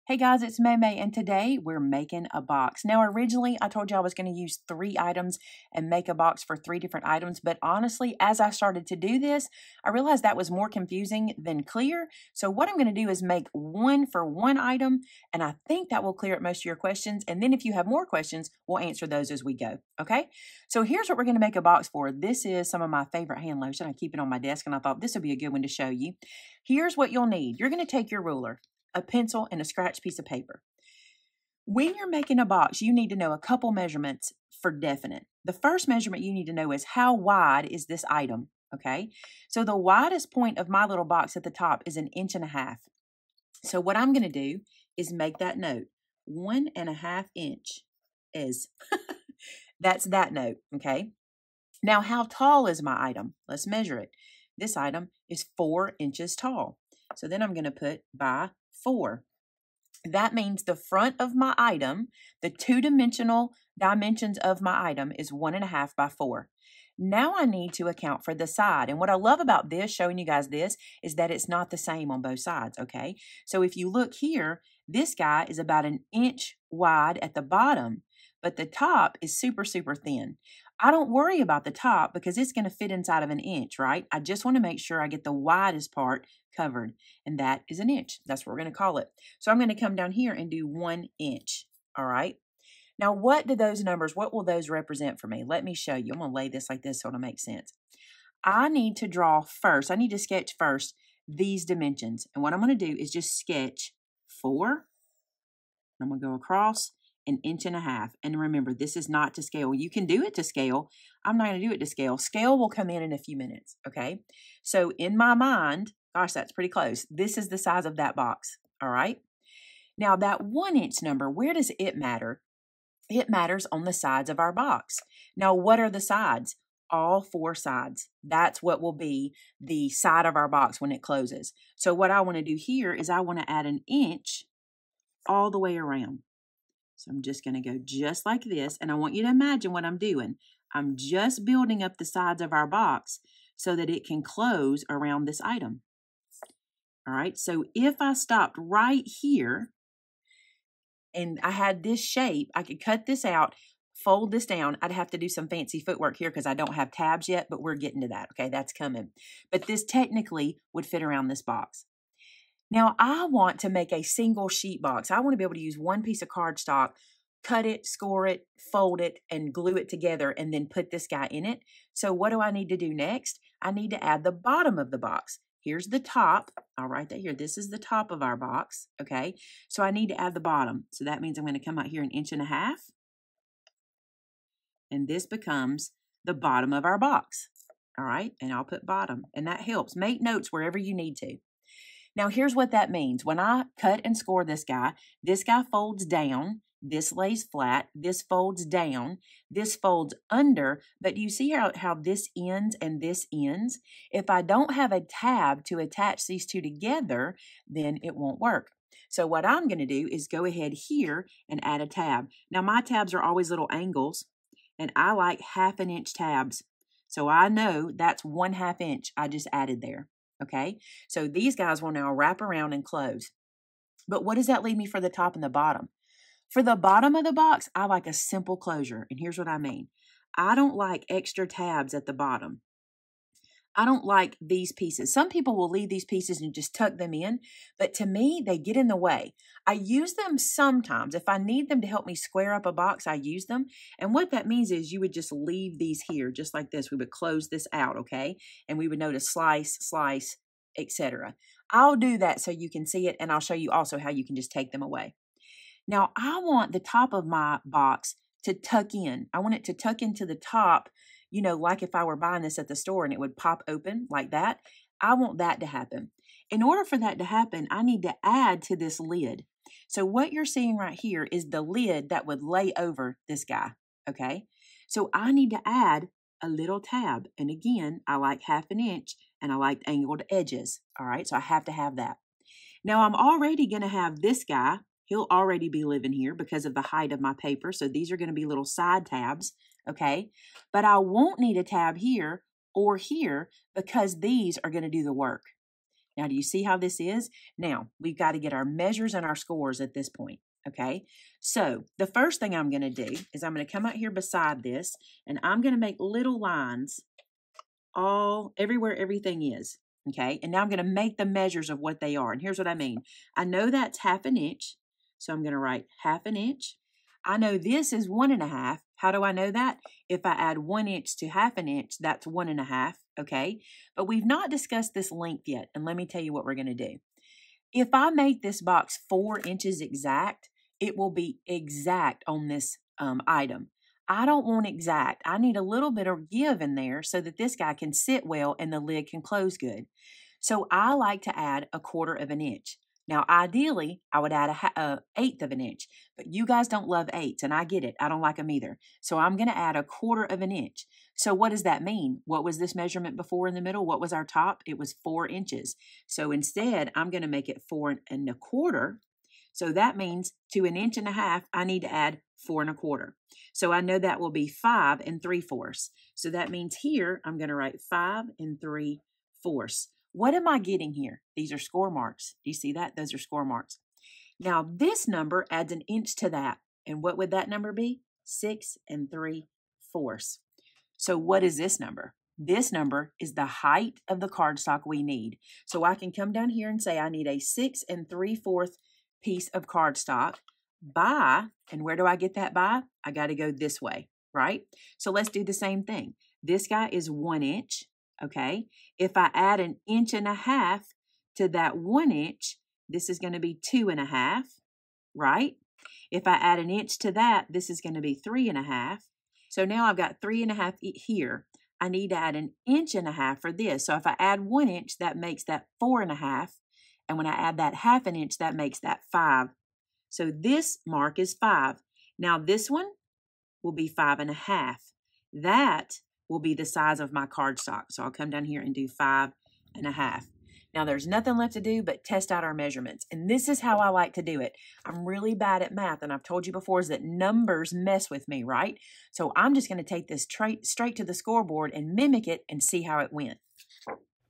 Hey guys, it's Maymay, and today we're making a box. Now, originally, I told you I was going to use 3 items and make a box for 3 different items, but honestly, as I started to do this, I realized that was more confusing than clear. So what I'm going to do is make one for one item, and I think that will clear up most of your questions, and then if you have more questions, we'll answer those as we go, okay? So here's what we're going to make a box for. This is some of my favorite hand lotion. I keep it on my desk, and I thought this would be a good one to show you. Here's what you'll need. You're going to take your ruler, a pencil, and a scratch piece of paper. When you're making a box, you need to know a couple measurements for definite. The first measurement you need to know is how wide is this item, okay? So the widest point of my little box at the top is 1.5 inches. So what I'm going to do is make that note. 1.5 inch is, that's that note, okay? Now, how tall is my item? Let's measure it. This item is 4 inches tall. So then I'm going to put by 4. That means the front of my item, the two-dimensional dimensions of my item is 1.5 by 4. Now I need to account for the side. And what I love about this, showing you guys this, is that it's not the same on both sides, okay? So if you look here, this guy is about 1 inch wide at the bottom, but the top is super, super thin. I don't worry about the top because it's going to fit inside of 1 inch, right? I just want to make sure I get the widest part covered, and that is 1 inch. That's what we're going to call it. So I'm going to come down here and do 1 inch, all right? Now, what do those numbers, what will those represent for me? Let me show you. I'm going to lay this like this so it'll make sense. I need to draw first, I need to sketch first these dimensions. And what I'm going to do is just sketch 4. I'm going to go across 1.5 inches. And remember, this is not to scale. You can do it to scale. I'm not going to do it to scale. Scale will come in a few minutes, okay? So in my mind, gosh, that's pretty close. This is the size of that box, all right? Now that 1 inch number, where does it matter? It matters on the sides of our box. Now, what are the sides? All 4 sides. That's what will be the side of our box when it closes. So what I want to do here is I want to add 1 inch all the way around. So I'm just going to go just like this, and I want you to imagine what I'm doing. I'm just building up the sides of our box so that it can close around this item. All right, so if I stopped right here and I had this shape, I could cut this out, fold this down. I'd have to do some fancy footwork here because I don't have tabs yet, but we're getting to that. Okay, that's coming. But this technically would fit around this box. Now, I want to make a single sheet box. I want to be able to use one piece of cardstock, cut it, score it, fold it, and glue it together, and then put this guy in it. So what do I need to do next? I need to add the bottom of the box. Here's the top. I'll write that here. This is the top of our box, okay? So I need to add the bottom. So that means I'm going to come out here 1.5 inches. And this becomes the bottom of our box, all right? And I'll put bottom, and that helps. Make notes wherever you need to. Now, here's what that means. When I cut and score this guy folds down, this lays flat, this folds down, this folds under, but do you see how this ends and this ends? If I don't have a tab to attach these two together, then it won't work. So what I'm going to do is go ahead here and add a tab. Now, my tabs are always little angles, and I like 1/2 inch tabs. So I know that's 1/2 inch I just added there. Okay, so these guys will now wrap around and close. But what does that leave me for the top and the bottom? For the bottom of the box, I like a simple closure. And here's what I mean. I don't like extra tabs at the bottom. I don't like these pieces. Some people will leave these pieces and just tuck them in, but to me, they get in the way. I use them sometimes. If I need them to help me square up a box, I use them. And what that means is you would just leave these here, just like this. We would close this out, okay? And we would know to slice, slice, etc. I'll do that so you can see it, and I'll show you also how you can just take them away. Now, I want the top of my box to tuck in. I want it to tuck into the top, you know, like if I were buying this at the store and it would pop open like that. I want that to happen. In order for that to happen, I need to add to this lid. So what you're seeing right here is the lid that would lay over this guy, okay? So I need to add a little tab. And again, I like 1/2 inch and I like angled edges, all right? So I have to have that. Now I'm already going to have this guy. He'll already be living here because of the height of my paper. So these are going to be little side tabs, okay? But I won't need a tab here or here because these are going to do the work. Now, do you see how this is? Now, we've got to get our measures and our scores at this point, okay? So, the first thing I'm going to do is I'm going to come out here beside this, and I'm going to make little lines everywhere everything is, okay? And now I'm going to make the measures of what they are, and here's what I mean. I know that's 1/2 inch, so I'm going to write 1/2 inch. I know this is 1.5. How do I know that? If I add 1 inch to 1/2 inch, that's 1.5, okay? But we've not discussed this length yet, and let me tell you what we're going to do. If I make this box 4 inches exact, it will be exact on this item. I don't want exact. I need a little bit of give in there so that this guy can sit well and the lid can close good. So I like to add 1/4 inch. Now, ideally, I would add a 1/8 inch, but you guys don't love 8s, and I get it. I don't like them either. So I'm going to add 1/4 inch. So what does that mean? What was this measurement before in the middle? What was our top? It was 4 inches. So instead, I'm going to make it 4 1/4. So that means to 1.5 inches, I need to add 4 1/4. So I know that will be 5 3/4. So that means here, I'm going to write 5 3/4. What am I getting here? These are score marks. Do you see that? Those are score marks. Now, this number adds 1 inch to that. And what would that number be? 6 3/4. So what is this number? This number is the height of the cardstock we need. So I can come down here and say I need a 6 3/4 piece of cardstock by, and where do I get that by? I got to go this way, right? So let's do the same thing. This guy is 1 inch. Okay, if I add 1.5 inches to that 1 inch, this is going to be 2.5, right? If I add 1 inch to that, this is going to be 3.5. So now I've got 3.5 here. I need to add 1.5 inches for this. So if I add 1 inch, that makes that 4.5. And when I add that 1/2 inch, that makes that 5. So this mark is 5. Now this one will be 5.5. That will be the size of my cardstock. So I'll come down here and do 5.5. Now there's nothing left to do but test out our measurements. And this is how I like to do it. I'm really bad at math, and I've told you before is that numbers mess with me, right? So I'm just going to take this straight to the scoreboard and mimic it and see how it went.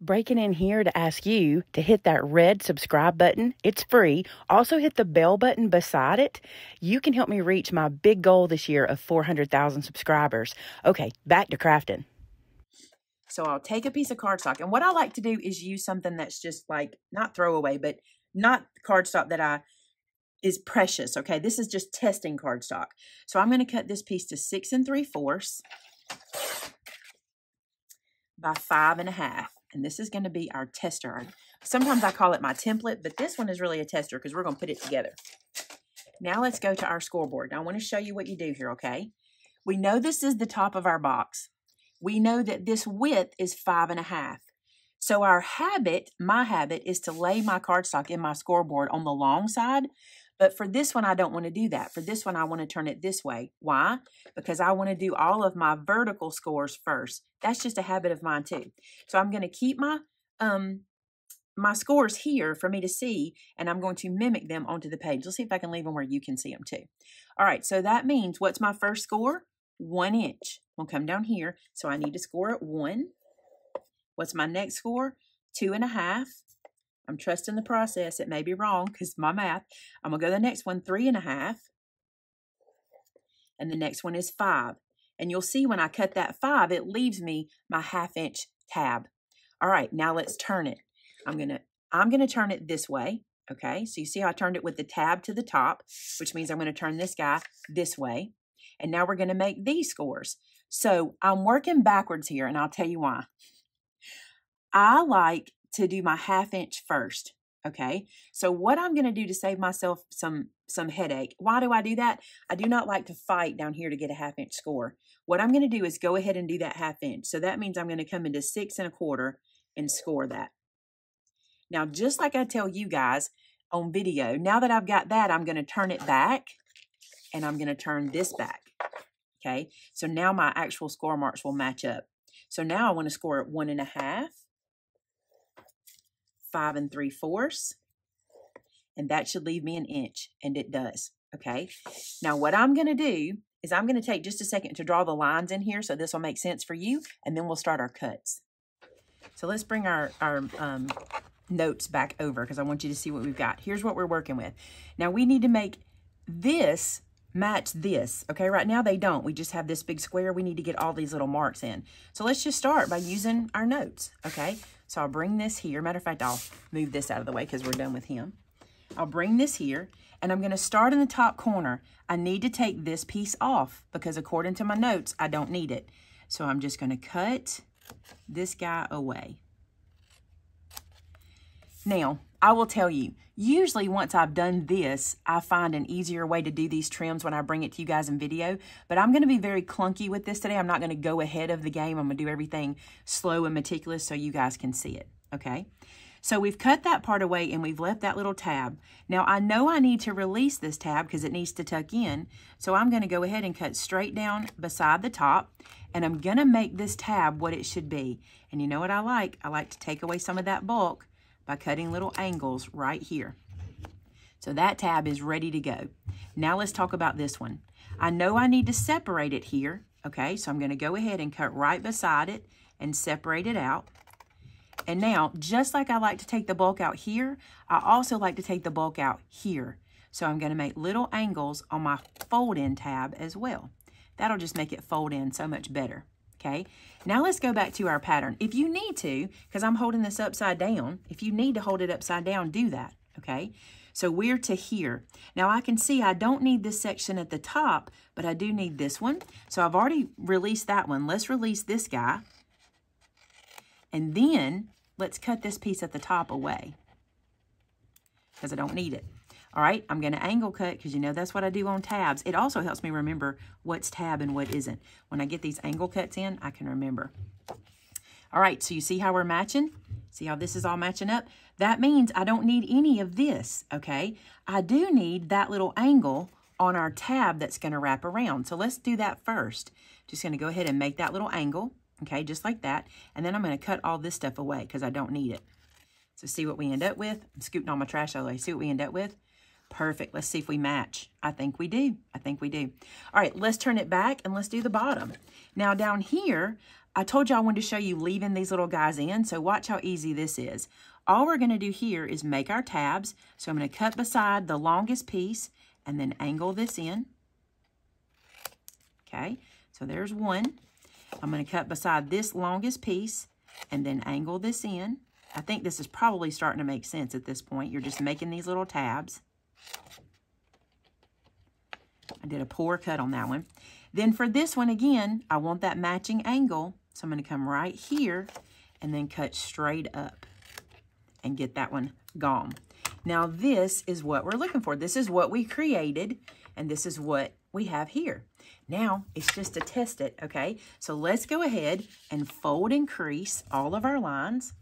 Breaking in here to ask you to hit that red subscribe button. It's free. Also hit the bell button beside it. You can help me reach my big goal this year of 400,000 subscribers. Okay, back to crafting. So I'll take a piece of cardstock, and what I like to do is use something that's just like, not throwaway, but not cardstock that is precious, okay? This is just testing cardstock. So I'm going to cut this piece to 6 3/4 by 5.5. And this is going to be our tester. Sometimes I call it my template, but this one is really a tester because we're going to put it together. Now let's go to our scoreboard. Now I want to show you what you do here, okay? We know this is the top of our box. We know that this width is 5.5. So our habit, my habit, is to lay my cardstock in my scoreboard on the long side. But for this one, I don't want to do that. For this one, I want to turn it this way. Why? Because I want to do all of my vertical scores first. That's just a habit of mine too. So I'm going to keep my my scores here for me to see, and I'm going to mimic them onto the page. Let's see if I can leave them where you can see them too. All right, so that means what's my first score? 1 inch. We'll come down here. So I need to score at 1. What's my next score? 2.5. I'm trusting the process. It may be wrong because my math. I'm going to go to the next one, 3.5. And the next one is 5. And you'll see when I cut that 5, it leaves me my 1/2 inch tab. All right, now let's turn it. I'm gonna turn it this way. Okay, so you see how I turned it with the tab to the top, which means I'm going to turn this guy this way. And now we're going to make these scores. So I'm working backwards here, and I'll tell you why. I like to do my 1/2 inch first. Okay, so what I'm going to do to save myself some headache. Why do I do that? I do not like to fight down here to get a 1/2 inch score. What I'm going to do is go ahead and do that 1/2 inch. So that means I'm going to come into 6 1/4 and score that. Now, just like I tell you guys on video, now that I've got that, I'm going to turn it back, and I'm going to turn this back. Okay, so now my actual score marks will match up. So now I want to score at 1.5, 5 3/4, and that should leave me an inch, and it does. Okay, now what I'm going to do is I'm going to take just a second to draw the lines in here so this will make sense for you, and then we'll start our cuts. So let's bring our notes back over because I want you to see what we've got. Here's what we're working with. Now we need to make this match this. Okay, right now they don't. We just have this big square. We need to get all these little marks in. So let's just start by using our notes. Okay, so I'll bring this here. Matter of fact, I'll move this out of the way because we're done with him. I'll bring this here and I'm going to start in the top corner. I need to take this piece off because according to my notes, I don't need it. So I'm just going to cut this guy away. Now, I will tell you, usually once I've done this, I find an easier way to do these trims when I bring it to you guys in video, but I'm going to be very clunky with this today. I'm not going to go ahead of the game. I'm going to do everything slow and meticulous so you guys can see it, okay? So we've cut that part away and we've left that little tab. Now I know I need to release this tab because it needs to tuck in. So I'm going to go ahead and cut straight down beside the top and I'm going to make this tab what it should be. And you know what I like? I like to take away some of that bulk by cutting little angles right here. So that tab is ready to go. Now let's talk about this one. I know I need to separate it here. Okay, so I'm going to go ahead and cut right beside it and separate it out. And now, just like I like to take the bulk out here, I also like to take the bulk out here. So I'm going to make little angles on my fold-in tab as well. That'll just make it fold in so much better. Okay, now let's go back to our pattern. If you need to, because I'm holding this upside down, if you need to hold it upside down, do that. Okay, so we're to here. Now I can see I don't need this section at the top, but I do need this one. So I've already released that one. Let's release this guy. And then let's cut this piece at the top away because I don't need it. All right, I'm going to angle cut because you know that's what I do on tabs. It also helps me remember what's tab and what isn't. When I get these angle cuts in, I can remember. All right, so you see how we're matching? See how this is all matching up? That means I don't need any of this, okay? I do need that little angle on our tab that's going to wrap around. So let's do that first. Just going to go ahead and make that little angle. Okay, just like that. And then I'm going to cut all this stuff away because I don't need it. So see what we end up with. I'm scooting all my trash out of the way. See what we end up with? Perfect. Let's see if we match. I think we do. I think we do. All right, let's turn it back and let's do the bottom. Now down here, I told you I wanted to show you leaving these little guys in. So watch how easy this is. All we're going to do here is make our tabs. So I'm going to cut beside the longest piece and then angle this in. Okay, so there's one. I'm going to cut beside this longest piece and then angle this in. I think this is probably starting to make sense at this point. You're just making these little tabs. I did a poor cut on that one. Then for this one again, I want that matching angle. So I'm going to come right here and then cut straight up and get that one gone. Now this is what we're looking for. This is what we created and this is what we have here. Now, it's just to test it, okay? So let's go ahead and fold and crease all of our lines.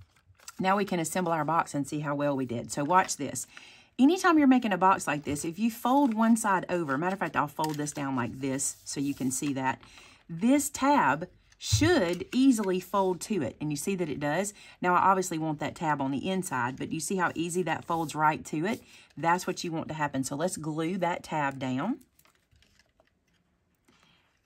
Now we can assemble our box and see how well we did. So watch this. Anytime you're making a box like this, if you fold one side over, matter of fact, I'll fold this down like this so you can see that. This tab should easily fold to it, and you see that it does. Now, I obviously want that tab on the inside, but you see how easy that folds right to it? That's what you want to happen. So let's glue that tab down.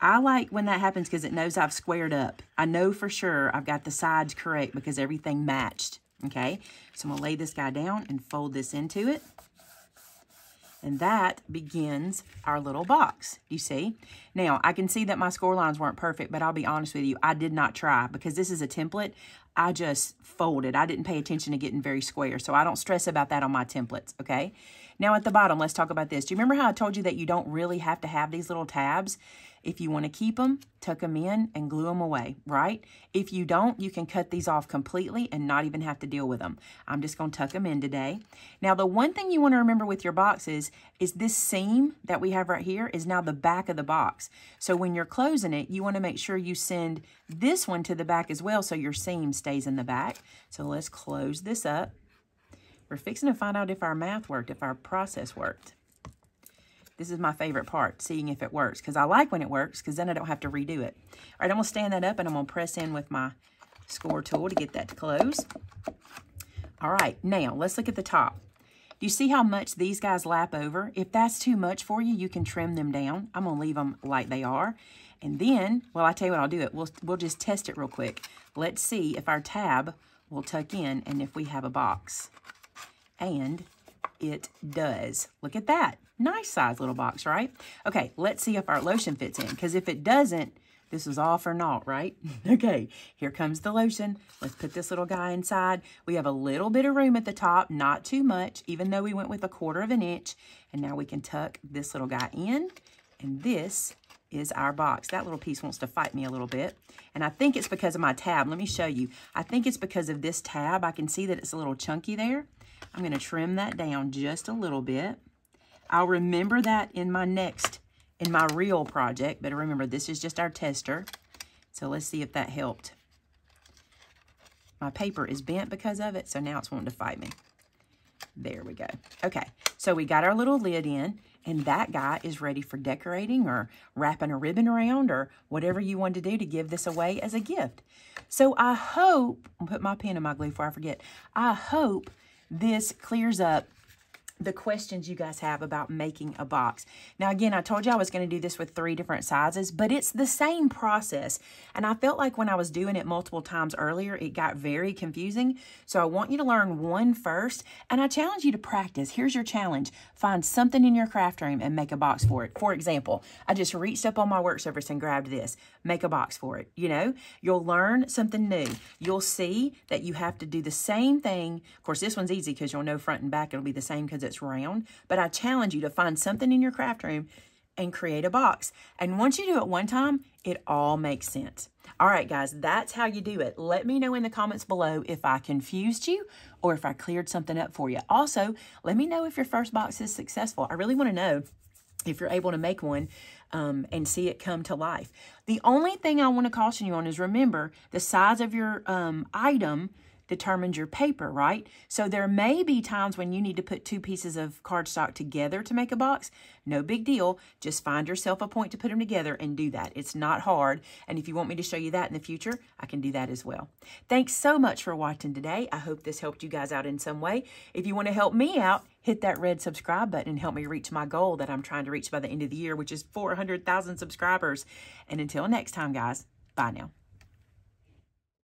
I like when that happens because it knows I've squared up. I know for sure I've got the sides correct because everything matched, okay? So I'm going to lay this guy down and fold this into it. And that begins our little box, you see? Now, I can see that my score lines weren't perfect, but I'll be honest with you, I did not try because this is a template. I just folded. I didn't pay attention to getting very square, so I don't stress about that on my templates, okay? Now at the bottom, let's talk about this. Do you remember how I told you that you don't really have to have these little tabs? If you want to keep them, tuck them in and glue them away, right? If you don't, you can cut these off completely and not even have to deal with them. I'm just going to tuck them in today. Now, the one thing you want to remember with your boxes is this seam that we have right here is now the back of the box. So when you're closing it, you want to make sure you send this one to the back as well so your seam stays in the back. So let's close this up. We're fixing to find out if our math worked, if our process worked. This is my favorite part, seeing if it works, because I like when it works, because then I don't have to redo it. All right, I'm going to stand that up, and I'm going to press in with my score tool to get that to close. All right, now let's look at the top. Do you see how much these guys lap over? If that's too much for you, you can trim them down. I'm going to leave them like they are. And then, well, I tell you what, I'll do it. We'll just test it real quick. Let's see if our tab will tuck in, and if we have a box. And it does. Look at that. Nice size little box, right? Okay, let's see if our lotion fits in, because if it doesn't, this is all for naught, right? Okay, here comes the lotion. Let's put this little guy inside. We have a little bit of room at the top, not too much, even though we went with 1/4 of an inch. And now we can tuck this little guy in, and this is our box. That little piece wants to fight me a little bit. And I think it's because of my tab. Let me show you. I think it's because of this tab. I can see that it's a little chunky there. I'm going to trim that down just a little bit. I'll remember that in my real project, but remember, this is just our tester. So let's see if that helped. My paper is bent because of it, so now it's wanting to fight me. There we go. Okay, so we got our little lid in, and that guy is ready for decorating or wrapping a ribbon around or whatever you want to do to give this away as a gift. So I hope, I'll put my pen in my glue before I forget, I hope this clears up the questions you guys have about making a box. Now, again, I told you I was going to do this with 3 different sizes, but it's the same process. And I felt like when I was doing it multiple times earlier, it got very confusing. So I want you to learn one first, and I challenge you to practice. Here's your challenge. Find something in your craft room and make a box for it. For example, I just reached up on my work surface and grabbed this. Make a box for it. You know, you'll learn something new. You'll see that you have to do the same thing. Of course, this one's easy because you'll know front and back it'll be the same because it's round, but I challenge you to find something in your craft room and create a box. And once you do it one time, it all makes sense. All right, guys, that's how you do it. Let me know in the comments below if I confused you or if I cleared something up for you. Also, let me know if your first box is successful. I really want to know if you're able to make one and see it come to life. The only thing I want to caution you on is remember the size of your item determines your paper, right? So there may be times when you need to put 2 pieces of cardstock together to make a box. No big deal. Just find yourself a point to put them together and do that. It's not hard. And if you want me to show you that in the future, I can do that as well. Thanks so much for watching today. I hope this helped you guys out in some way. If you want to help me out, hit that red subscribe button and help me reach my goal that I'm trying to reach by the end of the year, which is 400,000 subscribers. And until next time, guys, bye now.